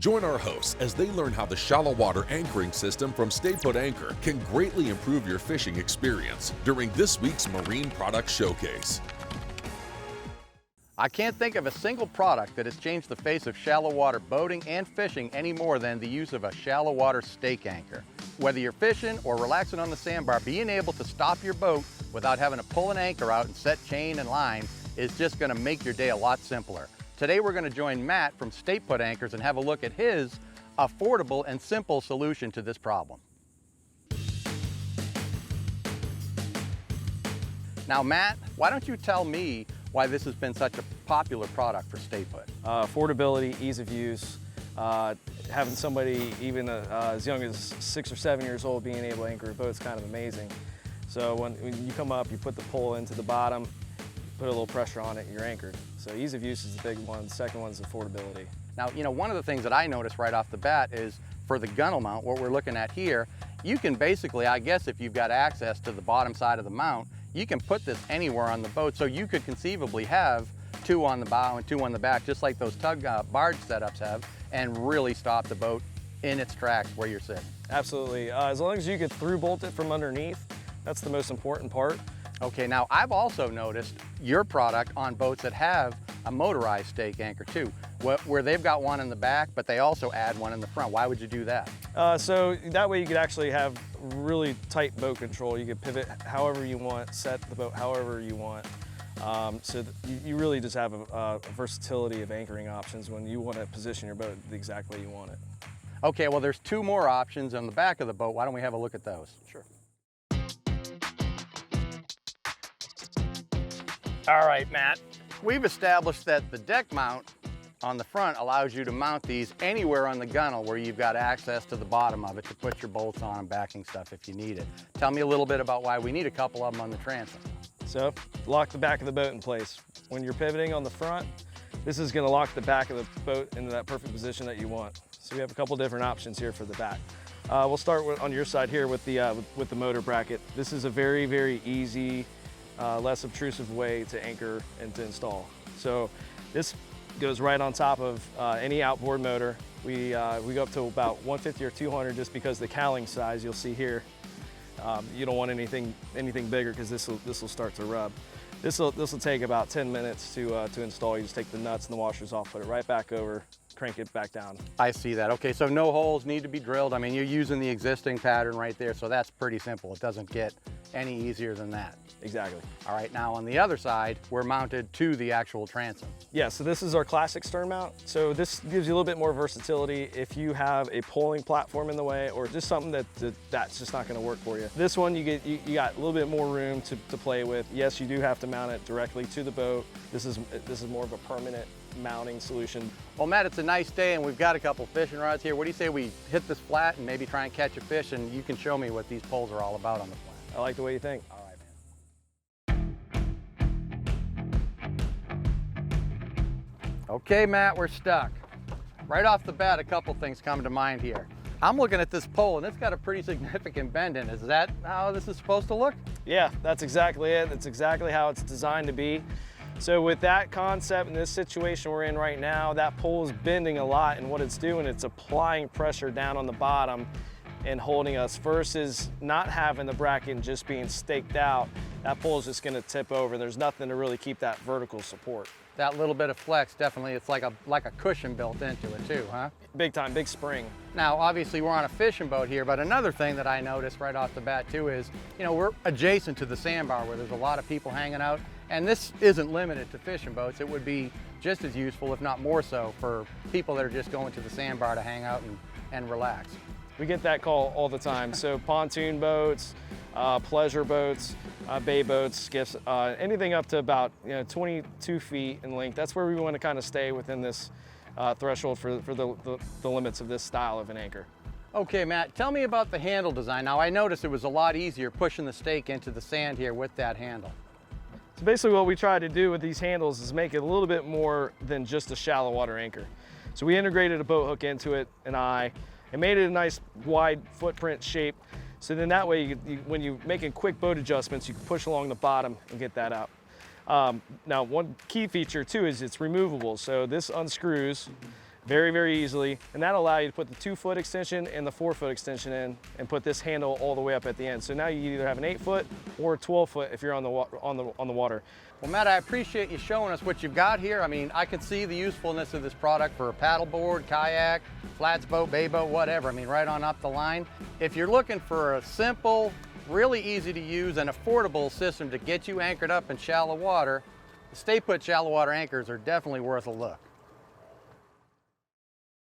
Join our hosts as they learn how the shallow water anchoring system from Stayput Anchor can greatly improve your fishing experience during this week's Marine Product Showcase. I can't think of a single product that has changed the face of shallow water boating and fishing any more than the use of a shallow water stake anchor. Whether you're fishing or relaxing on the sandbar, being able to stop your boat without having to pull an anchor out and set chain and line is just going to make your day a lot simpler. Today we're going to join Matt from Stayput Anchors and have a look at his affordable and simple solution to this problem. Now Matt, why don't you tell me why this has been such a popular product for Stayput? Affordability, ease of use, having somebody even as young as 6 or 7 years old being able to anchor a boat is kind of amazing. So when you come up, you put the pole into the bottom, put a little pressure on it, you're anchored. So ease of use is the big one. The second one is affordability. Now, one of the things that I noticed right off the bat is for the gunnel mount, what we're looking at here, you can basically, I guess if you've got access to the bottom side of the mount, you can put this anywhere on the boat. So you could conceivably have 2 on the bow and 2 on the back, just like those tug barge setups have, and really stop the boat in its tracks where you're sitting. Absolutely. As long as you can through bolt it from underneath, that's the most important part. Okay, now I've also noticed your product on boats that have a motorized stake anchor too, where they've got one in the back, but they also add one in the front. Why would you do that? So that way you could actually have really tight boat control. You could pivot however you want, set the boat however you want. So you really just have a versatility of anchoring options when you want to position your boat the exact way you want it. Okay, well there's 2 more options on the back of the boat. Why don't we have a look at those? Sure. All right, Matt, we've established that the deck mount on the front allows you to mount these anywhere on the gunnel where you've got access to the bottom of it to put your bolts on and backing stuff if you need it. Tell me a little bit about why we need a couple of them on the transom. So lock the back of the boat in place. When you're pivoting on the front, this is going to lock the back of the boat into that perfect position that you want. So we have a couple different options here for the back. We'll start on your side here with the motor bracket. This is a very, very easy, less obtrusive way to anchor and to install. So this goes right on top of any outboard motor. We go up to about 150 or 200 just because the cowling size you'll see here. You don't want anything bigger because this will start to rub. This will take about 10 minutes to install. You just take the nuts and the washers off, put it right back over, crank it back down. I see that. Okay, so no holes need to be drilled. I mean, you're using the existing pattern right there, so that's pretty simple. It doesn't get any easier than that. Exactly. All right, now on the other side, we're mounted to the actual transom. Yeah, so this is our classic stern mount. So this gives you a little bit more versatility if you have a polling platform in the way or just something that's just not gonna work for you. This one, you got a little bit more room to play with. Yes, you do have to mount it directly to the boat. This is more of a permanent mounting solution. Well, Matt, it's a nice day and we've got a couple fishing rods here. What do you say we hit this flat and maybe try and catch a fish, and you can show me what these poles are all about on the flat? I like the way you think. All right, man. Okay, Matt, we're stuck. Right off the bat, a couple things come to mind here. I'm looking at this pole and it's got a pretty significant bend in it. Is that how this is supposed to look? Yeah, that's exactly it. That's exactly how it's designed to be. So with that concept in this situation we're in right now, that pole is bending a lot, and what it's doing, it's applying pressure down on the bottom and holding us versus not having the bracket and just being staked out. That pole is just gonna tip over. There's nothing to really keep that vertical support. That little bit of flex, definitely, it's like a cushion built into it too, huh? Big time, big spring. Now, obviously we're on a fishing boat here, but another thing that I noticed right off the bat too is, we're adjacent to the sandbar where there's a lot of people hanging out, and this isn't limited to fishing boats. It would be just as useful, if not more so, for people that are just going to the sandbar to hang out and relax. We get that call all the time. So pontoon boats, pleasure boats, bay boats, skiffs, anything up to about 22 feet in length. That's where we want to kind of stay within this threshold for the limits of this style of an anchor. Okay, Matt, tell me about the handle design. Now, I noticed it was a lot easier pushing the stake into the sand here with that handle. So basically what we try to do with these handles is make it a little bit more than just a shallow water anchor. So we integrated a boat hook into it, an eye, and made it a nice wide footprint shape. So then that way, when you're making quick boat adjustments, you can push along the bottom and get that up. Now, one key feature too is it's removable. So this unscrews very, very easily. And that'll allow you to put the 2-foot extension and the 4-foot extension in and put this handle all the way up at the end. So now you either have an 8-foot or a 12-foot if you're on the water. Well, Matt, I appreciate you showing us what you've got here. I mean, I can see the usefulness of this product for a paddleboard, kayak, flats boat, bay boat, whatever. I mean, right on up the line. If you're looking for a simple, really easy to use and affordable system to get you anchored up in shallow water, the Stayput shallow water anchors are definitely worth a look.